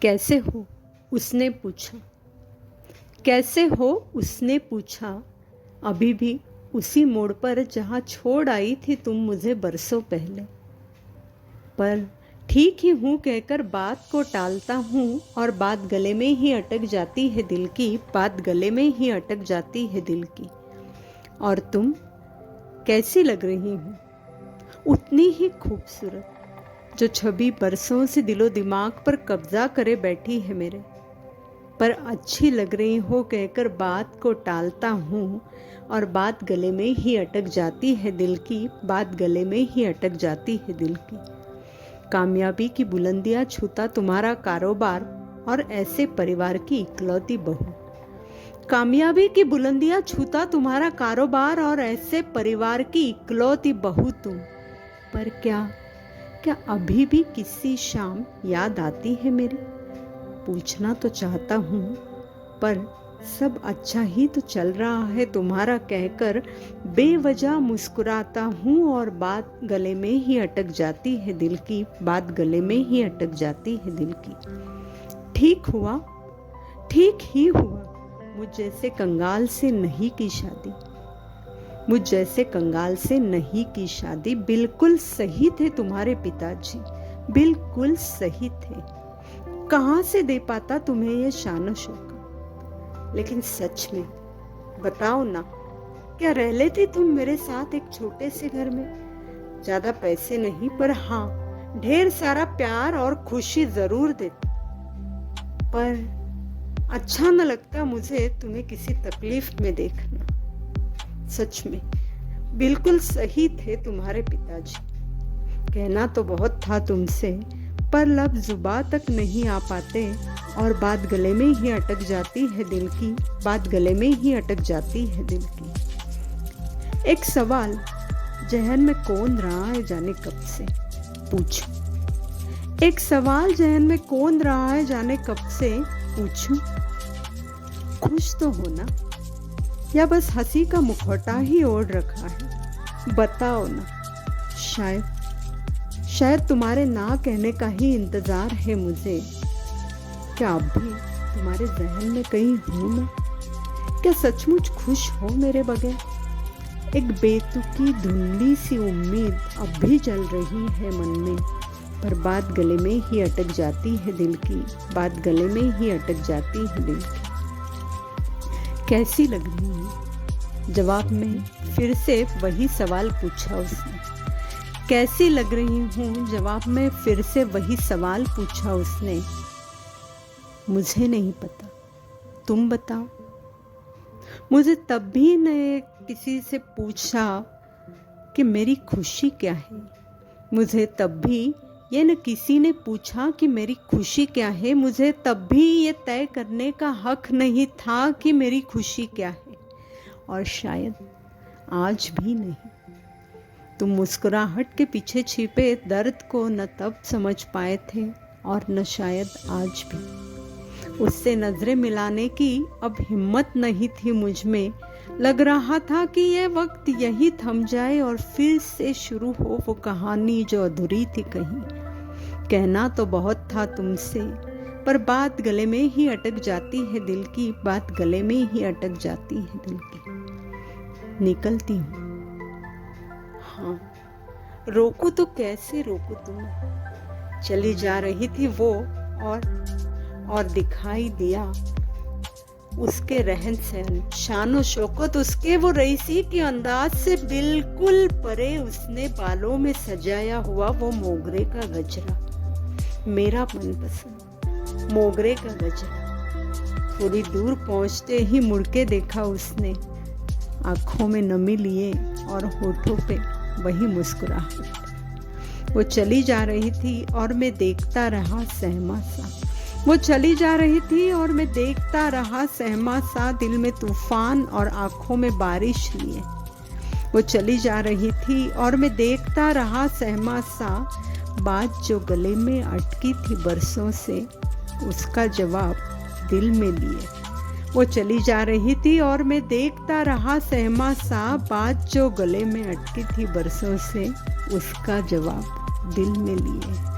कैसे हो? उसने पूछा। कैसे हो? उसने पूछा। अभी भी उसी मोड़ पर जहाँ छोड़ आई थी तुम मुझे बरसों पहले। पर ठीक ही हूँ कहकर बात को टालता हूँ और बात गले में ही अटक जाती है दिल की, बात गले में ही अटक जाती है दिल की। और तुम कैसी लग रही हो? उतनी ही खूबसूरत जो छवि बरसों से दिलो दिमाग पर कब्जा करे बैठी है मेरे। पर अच्छी लग रही हो कहकर बात को टालता हूँ और बात गले में ही अटक जाती है दिल की, बात गले में ही अटक जाती है दिल की। कामयाबी की बुलंदियां छूता तुम्हारा कारोबार और ऐसे परिवार की इकलौती बहू। कामयाबी की बुलंदियां छूता तुम्हारा कारोबार और ऐसे परिवार की इकलौती बहू तुम। पर क्या अभी भी किसी शाम याद आती है मेरी? पूछना तो चाहता हूँ पर सब अच्छा ही तो चल रहा है तुम्हारा कहकर बेवजह मुस्कुराता हूँ और बात गले में ही अटक जाती है दिल की, बात गले में ही अटक जाती है दिल की। ठीक हुआ, ठीक ही हुआ, मुझ जैसे कंगाल से नहीं की शादी, मुझ जैसे कंगाल से नहीं की शादी। बिल्कुल सही थे तुम्हारे पिताजी, बिल्कुल सही थे। कहाँ से दे पाता तुम्हें ये शान शौकत? लेकिन सच में बताओ ना, क्या रह लेती तुम मेरे साथ एक छोटे से घर में? ज्यादा पैसे नहीं पर हाँ ढेर सारा प्यार और खुशी जरूर देती। पर अच्छा न लगता मुझे तुम्हें किसी तकलीफ में देखना। सच में बिल्कुल सही थे तुम्हारे पिताजी। कहना तो बहुत था तुमसे पर लफ्ज़ जुबां तक नहीं आ पाते और बात गले में ही अटक जाती है दिल की, बात गले में ही अटक जाती है दिल की। एक सवाल जहन में कौन रहा है जाने कब से पूछूं। एक सवाल जहन में कौन रहा है जाने कब से पूछूं। खुश तो हो ना, या बस हंसी का मुखौटा ही ओढ़ रखा है? बताओ ना। शायद तुम्हारे ना कहने का ही इंतजार है मुझे। क्या अब भी तुम्हारे जहन में कहीं हूं मैं? क्या सचमुच खुश हो मेरे बगैर? एक बेतुकी धुंधली सी उम्मीद अब भी जल रही है मन में, पर बात गले में ही अटक जाती है दिल की, बात गले में ही अटक जाती है दिल की। कैसी लग रही है? जवाब में फिर से वही सवाल पूछा उसने। कैसी लग रही हूँ? जवाब में फिर से वही सवाल पूछा उसने। मुझे नहीं पता, तुम बताओ। मुझे तब भी ने किसी से पूछा कि मेरी खुशी क्या है। मुझे तब भी ये न किसी ने पूछा कि मेरी खुशी क्या है। मुझे तब भी ये तय करने का हक नहीं था कि मेरी खुशी क्या है, और शायद आज भी नहीं। तुम मुस्कुराहट के पीछे छिपे दर्द को न तब समझ पाए थे और न शायद आज भी। उससे नजरें मिलाने की अब हिम्मत नहीं थी मुझ में। लग रहा था कि यह वक्त यही थम जाए और फिर से शुरू हो वो कहानी जो अधूरी थी कहीं। कहना तो बहुत था तुमसे पर बात गले में ही अटक जाती है दिल की, बात गले में ही अटक जाती है दिल की। निकलती हूँ। हाँ, रोकूं तो कैसे रोकूं तुम्हें? चली जा रही थी वो और दिखाई दिया उसके रहन सहन, शानो शौकत उसके, वो रईसी के अंदाज से बिल्कुल परे। उसने बालों में सजाया हुआ वो मोगरे का गजरा, मेरा मनपसंद मोगरे का गजरा। थोड़ी दूर पहुंचते ही मुड़ के देखा उसने, आंखों में नमी लिए और होठों पे वही मुस्कुराहट। वो चली जा रही थी और मैं देखता रहा सहमा सा। वो चली जा रही थी और मैं देखता रहा सहमा सा, दिल में तूफान और आंखों में बारिश लिए। वो चली जा रही थी और मैं देखता रहा सहमा सा, बात जो गले में अटकी थी बरसों से उसका जवाब दिल में लिए। वो चली जा रही थी और मैं देखता रहा सहमा सा, बात जो गले में अटकी थी बरसों से उसका जवाब दिल में लिए।